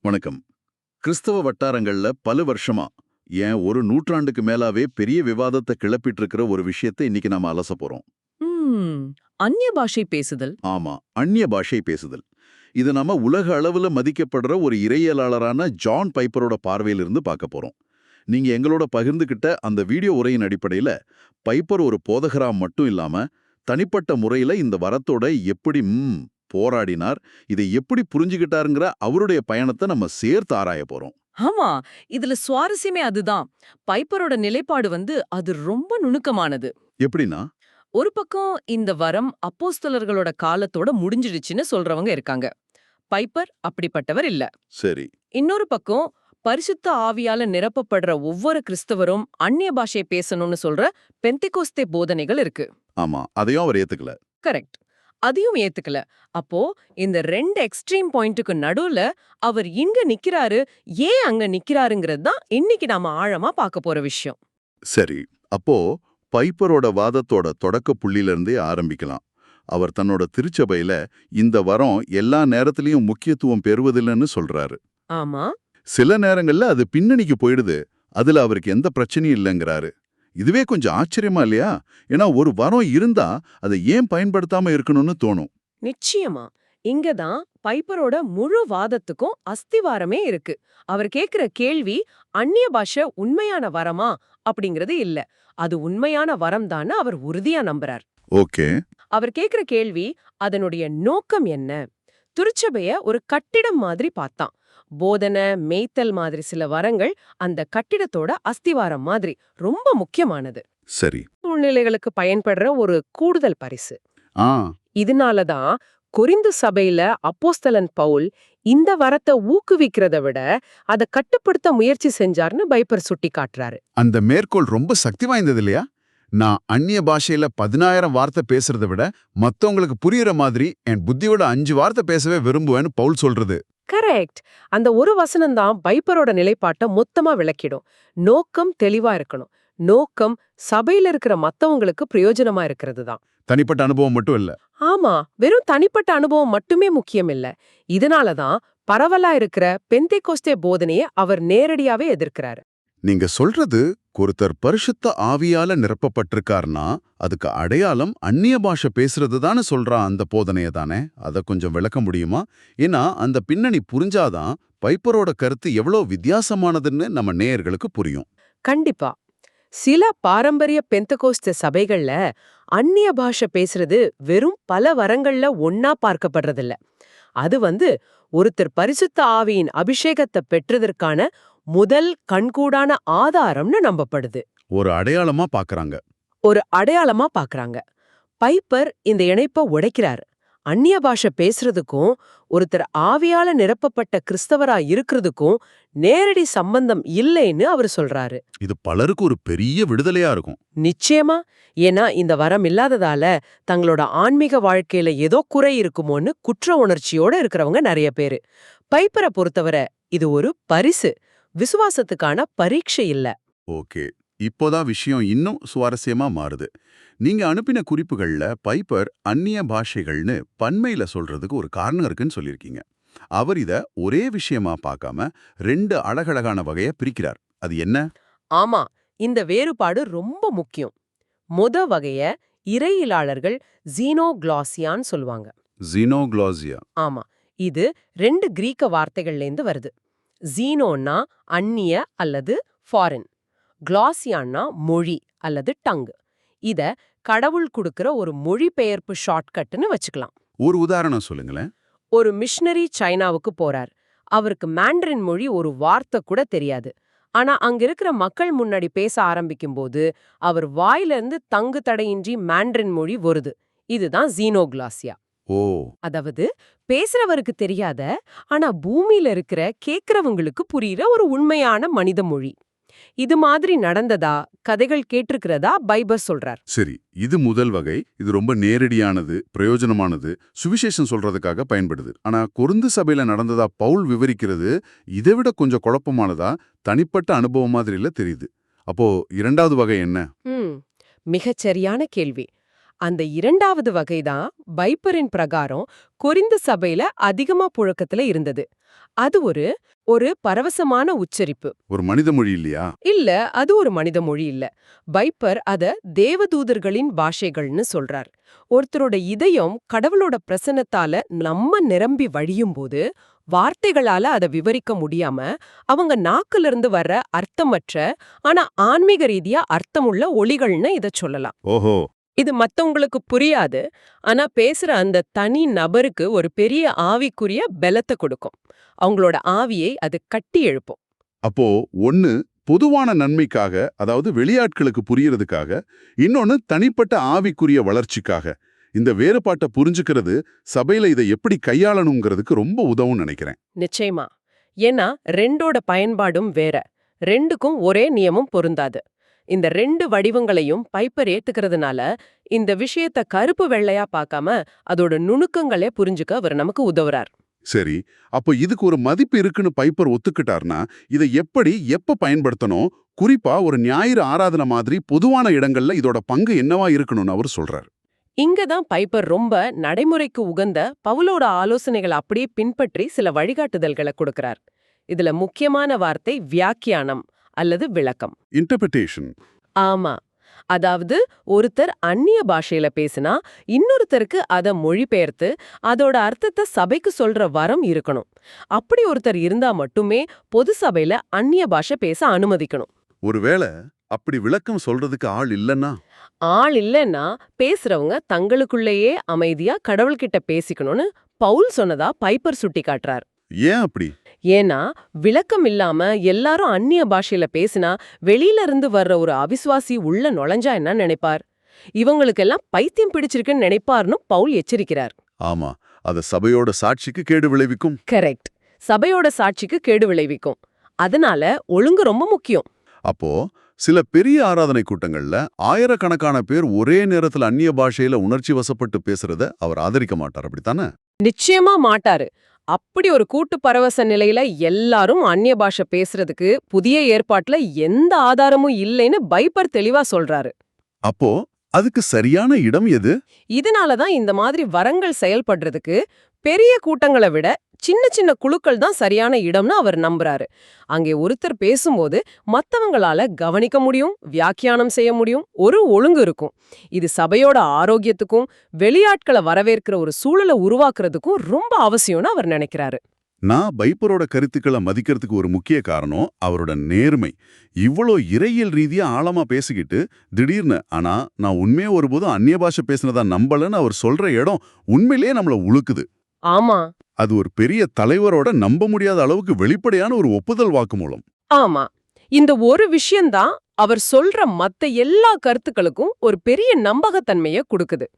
வணக்கம். கிறிஸ்தவ வட்டாரங்கள்ல பல வருஷமா, ஏன் ஒரு நூற்றாண்டுக்கு மேலாவே பெரிய விவாதத்தை கிளப்பிட்டு இருக்கிற ஒரு விஷயத்தை இன்னைக்கு நாம அலச போறோம். ம். அந்நிய பாஷை பேசுதல். ஆமா, அந்நிய பாஷை பேசுதல். இது நாம உலக அளவுல மதிக்கப்படுற ஒரு இறையியலாளரான ஜான் பைப்பரோட பார்வையிலிருந்து பார்க்க போறோம். நீங்க எங்களோட பகிர்ந்துகிட்ட அந்த வீடியோ உரையின் அடிப்படையில, பைப்பர் ஒரு போதகரா மட்டும் இல்லாம, தனிப்பட்ட முறையில இந்த வரத்தோட எப்படி போராடினார், இதை எப்படி புரிஞ்சுகிட்டாருங்கிற அவருடைய பயணத்தை நம்ம சேர்த்து ஆராய போறோம். ஆமா. இதுல சுவாரஸ்யமே அதுதான். பைப்பரோட நிலைப்பாடு அது ரொம்ப நுணுக்கமானது. எப்படின்னா? ஒரு பக்கம் இந்த வரம் அப்போஸ்தலர்களோட காலத்தோட முடிஞ்சிடுச்சுன்னு சொல்றவங்க இருக்காங்க. பைப்பர் அப்படிப்பட்டவர் இல்ல. சரி. இன்னொரு பக்கம் பரிசுத்த ஆவியால நிரப்பப்படுற ஒவ்வொரு கிறிஸ்தவரும் அந்நிய பாஷை பேசணும்னு சொல்ற பெந்திகோஸ்தே போதனைகள் இருக்கு. ஆமா, அதையும் அவர் ஏத்துக்கல. கரெக்ட். அதையும் ஏத்துக்கல. அப்போ இந்த 2 எக்ஸ்ட்ரீம் பாயிண்ட்டுக்கு நடுவுல அவர் இங்க நிக்கிறாரு, ஏன் அங்க நிக்கிறாருங்கிறது தான் இன்னைக்கு நாம ஆழமா பார்க்க போற விஷயம். சரி, அப்போ பைப்பரோட வாதத்தோட தொடக்க புள்ளியிலிருந்தே ஆரம்பிக்கலாம். அவர் தன்னோட திருச்சபையில இந்த வரம் எல்லா நேரத்திலையும் முக்கியத்துவம் பெறுவதில்லைன்னு சொல்றாரு. ஆமா. சில நேரங்கள்ல அது பின்னணிக்கு போயிடுது, அதுல அவருக்கு எந்த பிரச்சனையும் இல்லைங்கிறாரு. இதுவே கொஞ்சம் ஆச்சரியமா இல்லையா? ஏன்னா ஒரு வரம் இருந்தா அதை ஏன் பயன்படுத்தாம இருக்கணும்னு தோணும். நிச்சயமா. இங்கதான் பைப்பரோட முழு வாதத்துக்கும் அஸ்திவாரமே இருக்கு. அவர் கேக்குற கேள்வி அந்நிய பாஷை உண்மையான வரமா அப்படிங்கிறது இல்ல. அது உண்மையான வரம் தான் அவர் உறுதியா நம்புறார். ஓகே. அவர் கேக்குற கேள்வி அதனுடைய நோக்கம் என்ன? திருச்சபைய ஒரு கட்டிடம் மாதிரி பார்த்தான். போதனை, மேய்த்தல் மாதிரி சில வரங்கள் அந்த கட்டிடத்தோட அஸ்திவாரம் மாதிரி ரொம்ப முக்கியமானது. சரி. சூழ்நிலைகளுக்கு பயன்படுற ஒரு கூடுதல் பரிசு. ஆ. இதனாலதான் கொரிந்து சபையில அப்போஸ்தலன் பவுல் இந்த வரத்தை ஊக்குவிக்கிறத விட அதை கட்டுப்படுத்த முயற்சி செஞ்சார்னு பைப்பர் சுட்டி காட்டுறாரு. அந்த மேற்கோள் ரொம்ப சக்தி வாய்ந்தது இல்லையா? நான் அந்நிய பாஷையில 10,000 வார்த்தை பேசுறதை விட மத்தவங்களுக்கு புரியுற மாதிரி என் புத்தியோட 5 வார்த்தை பேசவே விரும்புவேன்னு பவுல் சொல்றது. கரெக்ட். அந்த ஒரு வசனம் தான் பைப்பரோட நிலைப்பாட்டை மொத்தமா விளக்கிடும். நோக்கம் தெளிவா இருக்கணும். நோக்கம் சபையில இருக்கிற மத்தவங்களுக்கு பிரயோஜனமா இருக்கிறது தான். தனிப்பட்ட அனுபவம் மட்டும் இல்ல. ஆமா, வெறும் தனிப்பட்ட அனுபவம் மட்டுமே முக்கியம் இல்ல. இதனாலதான் பரவலா இருக்கிற பெந்தேகோஸ்தே போதனையை அவர் நேரடியாவே எதிர்க்கிறாரு. நீங்க சொல்றது ஒருத்தர் பரிசுத்த ஆவியால நிரப்பப்பட்டிருக்காருன்னா அதுக்கு அடையாளம் அந்நிய பாஷை பேசுறது தானே சொல்றான் அந்த போதனைய தானே? அதை கொஞ்சம் விளக்க முடியுமா? ஏன்னா அந்த பின்னணி புரிஞ்சாதான் பைப்பரோட கருத்து எவ்வளவு வித்தியாசமானதுன்னு நம்ம நேயர்களுக்கு புரியும். கண்டிப்பா. சில பாரம்பரிய பெந்தகோஸ்தே சபைகள்ல அந்நிய பாஷை பேசுறது வெறும் பல வரங்கள்ல ஒன்னா பார்க்கப்படுறதில்ல. அது ஒருத்தர் பரிசுத்த ஆவியின் அபிஷேகத்தை பெற்றதற்கான முதல் கண்கூடான ஆதாரம்னு நம்பப்படுது. ஒரு அடையாளமா பாக்குறாங்க. ஒரு அடையாளமா பாக்குறாங்க. பைப்பர் இந்த இணைப்ப உடைக்கிறார். அந்நிய பாஷை பேசுறதுக்கும் ஒருத்தர் ஆவியால நிரப்பப்பட்ட கிறிஸ்தவரா இருக்கிறதுக்கும் நேரடி சம்பந்தம் இல்லைன்னு அவர் சொல்றாரு. இது பலருக்கு ஒரு பெரிய விடுதலையா இருக்கும். நிச்சயமா. ஏன்னா இந்த வரம் இல்லாததால தங்களோட ஆன்மீக வாழ்க்கையில ஏதோ குறை இருக்குமோன்னு குற்ற உணர்ச்சியோட இருக்கிறவங்க நிறைய பேரு. பைப்பரை பொறுத்தவரை இது ஒரு பரிசு, விசுவாசத்துக்கான பரீட்சை இல்ல. ஓகே, இப்போதான் விஷயம் இன்னும் சுவாரஸ்யமா மாறுது. நீங்க அனுப்பின குறிப்புகள்ல பைப்பர் அந்நிய பாஷைகள்னு பன்மையில சொல்றதுக்கு ஒரு காரணம் இருக்குன்னு சொல்லியிருக்கீங்க. அவர் இத ஒரே விஷயமா பார்க்காம 2 அழகழகான வகைய பிரிக்கிறார். அது என்ன? ஆமா, இந்த வேறுபாடு ரொம்ப முக்கியம். வகைய இறையியலாளர்கள் ஜீனோக்ளாசியான்னு சொல்லுவாங்க. ஜீனோக்ளாசியா. ஆமா, இது 2 கிரீக்க வார்த்தைகள்லேருந்து வருது. ஜீனோன்னா அந்நிய அல்லது ஃபாரின், கிளாசியான்னா மொழி அல்லது டங். இத கடவுள் கொடுக்கிற ஒரு மொழிபெயர்ப்பு ஷார்ட்கட்னு வச்சுக்கலாம். ஒரு உதாரணம் சொல்லுங்களேன். ஒரு மிஷனரி சைனாவுக்கு போறார். அவருக்கு மாண்டரின் மொழி ஒரு வார்த்தை கூட தெரியாது. ஆனா அங்க இருக்கிற மக்கள் முன்னாடி பேச ஆரம்பிக்கும்போது அவர் வாயிலிருந்து தங்கு தடையின்றி மாண்டரின் மொழி வருது. இதுதான் ஜீனோக்ளாசியா. ஓ. அதாவது பேசுறவருக்கு தெரியாத, ஆனா பூமியில இருக்கிற கேக்குறவங்களுக்கு புரியுற ஒரு உண்மையான மனித மொழி. இது மாதிரி நடந்ததா கதைகள் கேட்டிருக்கிறதா பைபர் சொல்றார். சரி, இது முதல் வகை. இது ரொம்ப நேரடியானது, பிரயோஜனமானது, சுவிசேஷம் சொல்றதுக்காக பயன்படுது. ஆனா கொரிந்து சபையில நடந்ததா பவுல் விவரிக்கிறது இதை விட கொஞ்சம் குழப்பமானதா, தனிப்பட்ட அனுபவம் மாதிரில தெரியுது. அப்போ 2வது வகை என்ன? மிகச்சரியான கேள்வி. அந்த இரண்டாவது வகைதான் பைப்பரின் பிரகாரம் கொரிந்து சபையில அதிகமா புழக்கத்துல இருந்தது. அது ஒரு பரவசமான உச்சரிப்பு. ஒரு மனித மொழி இல்லையா? இல்ல, அது ஒரு மனித மொழி இல்ல. பைப்பர் அத தேவதூதர்களின் பாஷைகள்னு சொல்றார். ஒருத்தரோட இதயம் கடவுளோட பிரசன்னத்தால நிரம்பி வழியும்போது வார்த்தைகளால அதை விவரிக்க முடியாம அவங்க நாக்குல இருந்து வர்ற அர்த்தமற்ற ஆனா ஆன்மீக ரீதியா அர்த்தமுள்ள ஒலிகள்னு இத சொல்லலாம். ஓஹோ. இது மத்தவங்களுக்கு புரியாது, ஆனா பேசுற அந்த தனி நபருக்கு ஒரு பெரிய ஆவிக்குரிய பலத்தை கொடுக்கும். அவங்களோட ஆவியை அது கட்டி எழுப்பும். அப்போ ஒன்னு பொதுவான நன்மைக்காக, அதாவது வெளியாட்களுக்கு புரியறதுக்காக, இன்னொன்னு தனிப்பட்ட ஆவிக்குரிய வளர்ச்சிக்காக. இந்த வேறுபாட்டை புரிஞ்சுக்கிறது சபையில இதை எப்படி கையாளணுங்கிறதுக்கு ரொம்ப உதவும் நினைக்கிறேன். நிச்சயமா. ஏன்னா ரெண்டோட பயன்பாடும் வேற. ரெண்டுக்கும் ஒரே நியமம் பொருந்தாது. இந்த ரெண்டு வடிவங்களையும் பைப்பர் ஏத்துக்கிறதுனால இந்த விஷயத்த கருப்பு வெள்ளையா பார்க்காம அதோட நுணுக்கங்களே புரிஞ்சுக்க அவர் நமக்கு உதவுறார். சரி, அப்போ இதுக்கு ஒரு மதிப்பு இருக்குன்னு பைப்பர் ஒத்துக்கிட்டார்னா இதை எப்படி எப்ப பயன்படுத்தணும், குறிப்பா ஒரு ஞாயிறு ஆராதனை மாதிரி பொதுவான இடங்கள்ல இதோட பங்கு என்னவா இருக்கணும்னு அவர் சொல்றார். இங்கதான் பைப்பர் ரொம்ப நடைமுறைக்கு உகந்த பவுலோட ஆலோசனைகளை அப்படியே பின்பற்றி சில வழிகாட்டுதல்களை கொடுக்கிறார். இதுல முக்கியமான வார்த்தை வியாக்கியானம் அல்லது விளக்கம். இன்டர்பிரேஷன். ஆமா. அதாவது ஒருத்தர் அந்நிய பாஷையில பேசினா இன்னொருத்தருக்கு அத மொழிபெயர்த்து அதோட அர்த்தத்தை சபைக்கு சொல்ற வரம் இருக்கணும். அப்படி ஒருத்தர் இருந்தா மட்டுமே பொது சபையில அந்நிய பாஷை பேச அனுமதிக்கணும். ஒருவேளை அப்படி விளக்கம் சொல்றதுக்கு ஆள் இல்லைன்னா? ஆள் இல்லைன்னா பேசுறவங்க தங்களுக்குள்ளேயே அமைதியா கடவுள்கிட்ட பேசிக்கணும்னு பவுல் சொன்னதா பைப்பர் சுட்டி காட்டுறார். ஏன் அப்படி? ஏன்னா விளக்கம் இல்லாம எல்லாரும் அந்நிய பாஷையில பேசினா வெளியில இருந்து வர்ற ஒரு அவிசுவாசி உள்ள நுழைஞ்சா என்ன நினைப்பார்? இவங்களுக்கெல்லாம் பைத்தியம் பிடிச்சிருக்குன்னு நினைப்பார்னு பவுல் எச்சரிக்கிறார். ஆமா, அது சபையோட சாட்சிக்கு கேடு விளைவிக்கும். கரெக்ட். சபையோட சாட்சிக்கு கேடு விளைவிக்கும். அதனால ஒழுங்கு ரொம்ப முக்கியம். அப்போ சில பெரிய ஆராதனை கூட்டங்கள்ல ஆயிரக்கணக்கான பேர் ஒரே நேரத்துல அந்நிய பாஷையில உணர்ச்சி வசப்பட்டு பேசுறத அவர் ஆதரிக்க மாட்டார், அப்படித்தானே? நிச்சயமா மாட்டாரு. அப்படி ஒரு கூட்டு பரவச நிலையில எல்லாரும் அந்நிய பாஷை பேசுறதுக்கு புதிய ஏற்பாட்டுல எந்த ஆதாரமும் இல்லைன்னு பைப்பர் தெளிவா சொல்றாரு. அப்போ அதுக்கு சரியான இடம் எது? இதனாலதான் இந்த மாதிரி வரங்கள் செயல்படுறதுக்கு பெரிய கூட்டங்களை விட சின்ன சின்ன குழுக்கள் தான் சரியான இடம்னு அவர் நம்புறாரு. அங்கே ஒருத்தர் பேசும்போது மத்தவங்களால கவனிக்க முடியும், வியாக்கியானம் செய்ய முடியும், ஒரு ஒழுங்கு இருக்கும். இது சபையோட ஆரோக்கியத்துக்கும் வெளியாட்களை வரவேற்கிற ஒரு சூழலை உருவாக்குறதுக்கும் ரொம்ப அவசியம்னு அவர் நினைக்கிறாரு. நான் பைப்பரோட கருத்துக்களை மதிக்கிறதுக்கு ஒரு முக்கிய காரணம் அவரோட நேர்மை. இவ்வளோ இறையியல் ரீதியா ஆழமா பேசிக்கிட்டு திடீர்னு ஆனா நான் உண்மையே ஒருபோதும் அந்நிய பாஷை பேசினதா நம்பலன்னு அவர் சொல்ற இடம் உண்மையிலேயே நம்மள உழுக்குது. ஆமா. அது ஒரு பெரிய தலைவரோட நம்ப முடியாத அளவுக்கு வெளிப்படையான ஒரு ஒப்புதல் வாக்குமூலம். ஆமா. இந்த ஒரு விஷயம்தான் அவர் சொல்ற மத்த எல்லா கருத்துக்களுக்கும் ஒரு பெரிய நம்பகத்தன்மைய கொடுக்குது.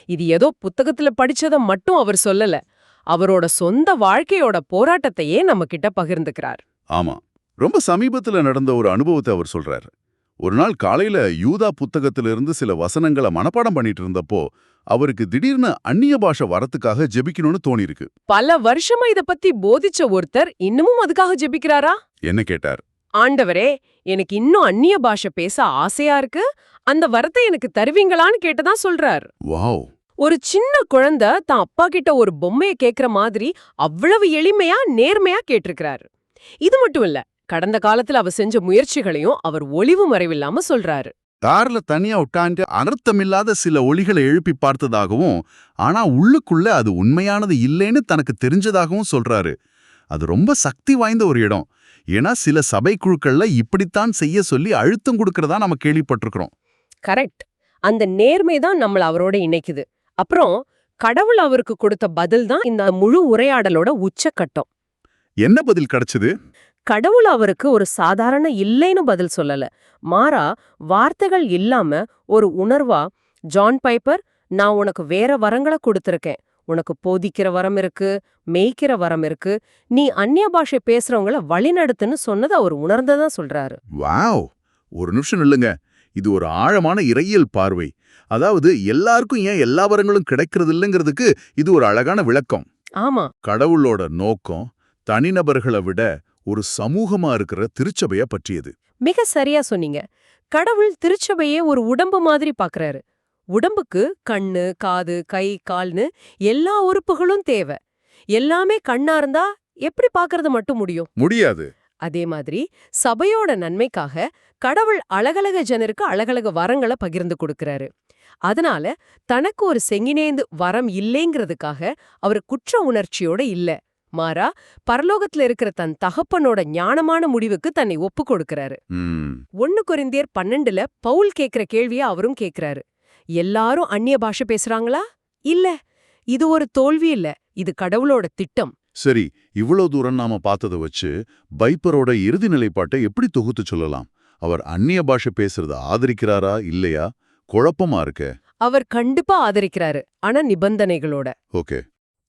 இது ஏதோ புத்தகத்துல படிச்சத மட்டும் அவர் சொல்லல, அவரோட சொந்த வாழ்க்கையோட போராட்டத்தையே நம்ம கிட்ட பகிர்ந்துக்கிறார். ஆமா, ரொம்ப சமீபத்துல நடந்த ஒரு அனுபவத்தை அவர் சொல்றாரு. ஒரு நாள் காலையில யூதா புத்தகத்திலிருந்து சில வசனங்களை மனப்பாடம் பண்ணிட்டு இருந்தப்போ அவருக்கு திடீர்னு அந்நிய பாஷை வரத்துக்காக ஜெபிக்கணும்னு தோணிருக்கு. பல வருஷமா இத பத்தி போதிச்ச ஒருத்தர் இன்னமும் அதுக்காக ஜெபிக்கிறாரா? என்ன கேட்டார்? ஆண்டவரே, எனக்கு இன்னும் அந்நிய பாஷை பேச ஆசையா இருக்கு, அந்த வரத்தை எனக்கு தருவீங்களான்னு கேட்டதா சொல்றார். வாவ். ஒரு சின்ன குழந்தை தான் அப்பா கிட்ட ஒரு பொம்மையை கேக்குற மாதிரி அவ்வளவு எளிமையா நேர்மையா கேட்டிருக்கிறாரு. இது மட்டும் இல்ல, கடந்த காலத்துல அவர் செஞ்ச முயற்சிகளையும் அவர் ஒளிவு மறைவில்லாம சொல்றாரு. கார்ல தனியா உட்காந்து அனர்த்தமில்லாத சில ஒலிகளை எழுப்பி பார்த்ததாகவும், ஆனா உள்ளுக்குள்ள அது உண்மையானது இல்லைன்னு தனக்கு தெரிஞ்சதாகவும் சொல்றாரு. அது ரொம்ப சக்தி வாய்ந்த ஒரு இடம். ஏன்னா சில சபை குழுக்கள்ல இப்படித்தான் செய்ய சொல்லி அழுத்தம் கொடுக்கறதா நம்ம கேள்விப்பட்டிருக்கிறோம். கரெக்ட். அந்த நேர்மை தான் நம்மள அவரோட இணைக்குது. அப்புறம் கடவுள் அவருக்கு கொடுத்த பதில் தான் இந்த முழு உரையாடலோட உச்சக்கட்டம். என்ன பதில் கிடைச்சது? கடவுள் அவருக்கு ஒரு சாதாரண இல்லைன்னு பதில் சொல்லல, மாறா வார்த்தைகள் இல்லாம ஒரு உணர்வா, ஜான் பைப்பர், நான் உனக்கு வேற வரங்களை கொடுத்திருக்கேன், உனக்கு போதிக்கிற வரம் இருக்கு, மேய்க்கிற வரம் இருக்கு, நீ அந்நிய பாஷை பேசுறவங்கள வழிநடத்துன்னு சொன்னதை அவர் உணர்ந்ததான் சொல்றாரு. வாவ். ஒரு நிமிஷம் இல்லைங்க, இது ஒரு ஆழமான இறையியல் பார்வை. அதாவது எல்லாருக்கும் ஏன் எல்லா வரங்களும் கிடைக்கிறது இல்லைங்கிறதுக்கு இது ஒரு அழகான விளக்கம். ஆமா. கடவுளோட நோக்கம் தனிநபர்களை விட ஒரு சமூகமா இருக்கிற திருச்சபைய பற்றியது. மிக சரியா சொன்னீங்க. கடவுள் திருச்சபையே ஒரு உடம்பு மாதிரி பாக்குறாரு. உடம்புக்கு கண்ணு, காது, கை, கால்னு எல்லா உறுப்புகளும் தேவை. எல்லாமே கண்ணா இருந்தா எப்படி பார்க்கறது மட்டும் முடியும்? முடியாது. அதே மாதிரி சபையோட நன்மைக்காக கடவுள் அழகழக ஜனருக்கு அழகழக வரங்களை பகிர்ந்து கொடுக்கறாரு. அதனால தனக்கு ஒரு செங்கினேந்து வரம் இல்லைங்கிறதுக்காக அவர் குற்ற உணர்ச்சியோட இல்ல. மாறா பரலோகத்துல இருக்கிற தன் தகப்பனோட ஞானமான முடிவுக்கு தன்னை ஒப்பு கொடுக்கறாரு. 1 கொரிந்தியர் 12ல பவுல் கேக்குற கேள்விய அவரும் கேக்குறாரு. எல்லாரும் அந்நிய பாஷை பேசுறாங்களா? இல்ல. இது ஒரு தோல்வி இல்ல. இது கடவுளோட திட்டம். சரி, இவ்வளவு தூரம் நாம பார்த்ததை வச்சு பைப்பரோட இறுதி நிலைப்பாட்டை எப்படி தொகுத்து சொல்லலாம்? அவர் அந்நிய பாஷை பேசுறத ஆதரிக்கிறாரா இல்லையா? குழப்பமா இருக்க. அவர் கண்டிப்பா ஆதரிக்கிறாரு, ஆனா நிபந்தனைகளோட. ஓகே.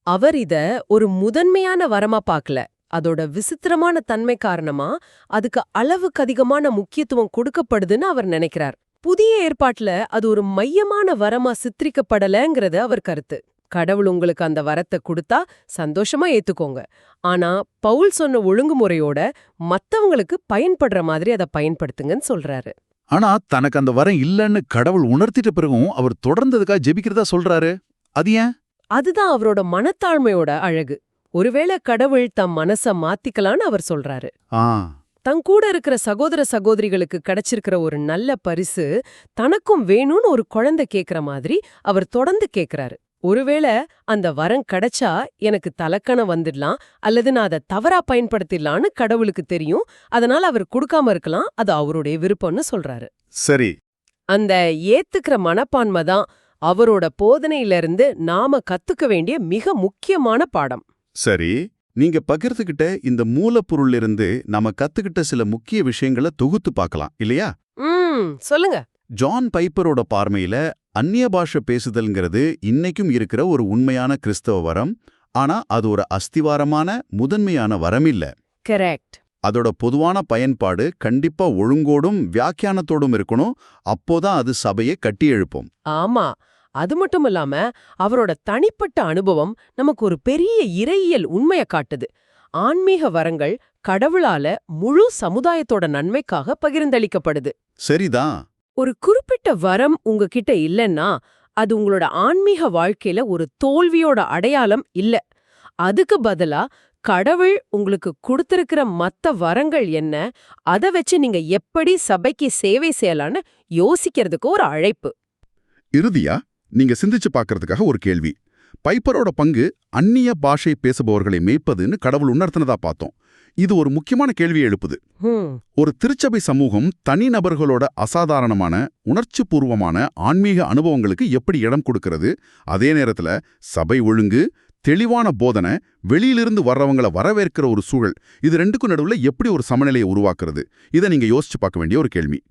அவர் இத ஒரு முதன்மையான வரமா பார்க்கல. அதோட விசித்திரமான தன்மை காரணமா அதுக்கு அளவுக்கு அதிகமான முக்கியத்துவம் கொடுக்கப்படுதுன்னு அவர் நினைக்கிறார். புதிய ஏற்பாட்டுல அது ஒரு மையமான வரமா சித்தரிக்கப்படலங்கிறது அவர் கருத்து. கடவுள் உங்களுக்கு அந்த வரத்தை கொடுத்தா சந்தோஷமா ஏத்துக்கோங்க. ஆனா பவுல் சொன்ன ஒழுங்குமுறையோட மத்தவங்களுக்கு பயன்படுற மாதிரி அதை பயன்படுத்துங்கன்னு சொல்றாரு. ஆனா தனக்கு அந்த வரம் இல்லன்னு கடவுள் உணர்த்திட்ட பிறகும் அவர் தொடர்ந்ததுக்காக ஜெபிக்கிறதா சொல்றாரு. அது ஏன்? அதுதான் அவரோட மனத்தாழ்மையோட அழகு. ஒருவேளை கடவுள் தம் மனச மாத்திக்கலான்னு அவர் சொல்றாரு. தங்கூட இருக்கிற சகோதர சகோதரிகளுக்கு கிடைச்சிருக்கிற ஒரு நல்ல பரிசு தனக்கும் வேணும்னு ஒரு குழந்தை கேக்குற மாதிரி அவர் தொடர்ந்து கேக்குறாரு. ஒருவேளை அந்த வரம் கிடைச்சா எனக்கு தலக்கணம் வந்துடலாம் அல்லது நான் அதை தவறா பயன்படுத்திடலான்னு கடவுளுக்கு தெரியும். அதனால அவர் கொடுக்காம இருக்கலாம். அது அவருடைய விருப்பம்னு சொல்றாரு. சரி. அந்த ஏத்துக்கிற மனப்பான்மை தான் அவரோட போதனையிலிருந்து நாம கத்துக்க வேண்டிய மிக முக்கியமான பாடம். சரி, நீங்க பகிர்ந்துகிட்ட இந்த மூலப்பொருளிலிருந்து நாம கத்துக்கிட்ட சில முக்கிய விஷயங்களை தொகுத்து பார்க்கலாம் இல்லையா? சொல்லுங்க. ஜான் பைப்பரோட பார்வையில அந்நிய பாஷை பேசுதல்ங்கிறது இன்னைக்கும் இருக்கிற ஒரு உண்மையான கிறிஸ்தவ வரம். ஆனா அது ஒரு அஸ்திவாரமான முதன்மையான வரம் இல்ல. கரெக்ட். அதோட பொதுவான பயன்பாடு கண்டிப்பா ஒழுங்கோடும் வியாக்கியானத்தோடும் இருக்கணும். அப்போதான் அது சபையை கட்டி எழுப்பும். ஆமா. அது மட்டும் இல்லாம அவரோட தனிப்பட்ட அனுபவம் நமக்கு ஒரு பெரிய இறையியல் உண்மைய காட்டுது. ஆன்மீக வரங்கள் கடவுளால முழு சமுதாயத்தோட நன்மைக்காக பகிர்ந்தளிக்கப்படுது. சரிதான். ஒரு குறிப்பிட்ட வரம் உங்ககிட்ட இல்லைன்னா அது உங்களோட ஆன்மீக வாழ்க்கையில ஒரு தோல்வியோட அடையாளம் இல்ல. அதுக்கு பதிலா கடவுள் உங்களுக்கு கொடுத்திருக்கிற மத்த வரங்கள் என்ன, அதை வச்சு நீங்க எப்படி சபைக்கு சேவை செய்யலான்னு யோசிக்கிறதுக்கு ஒரு அழைப்பு. இறுதியா நீங்க சிந்திச்சு பார்க்கறதுக்காக ஒரு கேள்வி. பைப்பரோட பங்கு அந்நிய பாஷை பேசுபவர்களை மேய்ப்பதுன்னு கடவுள் உணர்த்தினதா பார்த்தோம். இது ஒரு முக்கியமான கேள்வியை எழுப்புது. ஒரு திருச்சபை சமூகம் தனிநபர்களோட அசாதாரணமான உணர்ச்சிபூர்வமான ஆன்மீக அனுபவங்களுக்கு எப்படி இடம் கொடுக்கிறது, அதே நேரத்துல சபை ஒழுங்கு, தெளிவான போதனை, வெளியிலிருந்து வர்றவங்களை வரவேற்கிற ஒரு சூழல், இது ரெண்டுக்கும் நடுவுல எப்படி ஒரு சமநிலையை உருவாக்குறது? இதை நீங்க யோசிச்சு பார்க்க வேண்டிய ஒரு கேள்வி.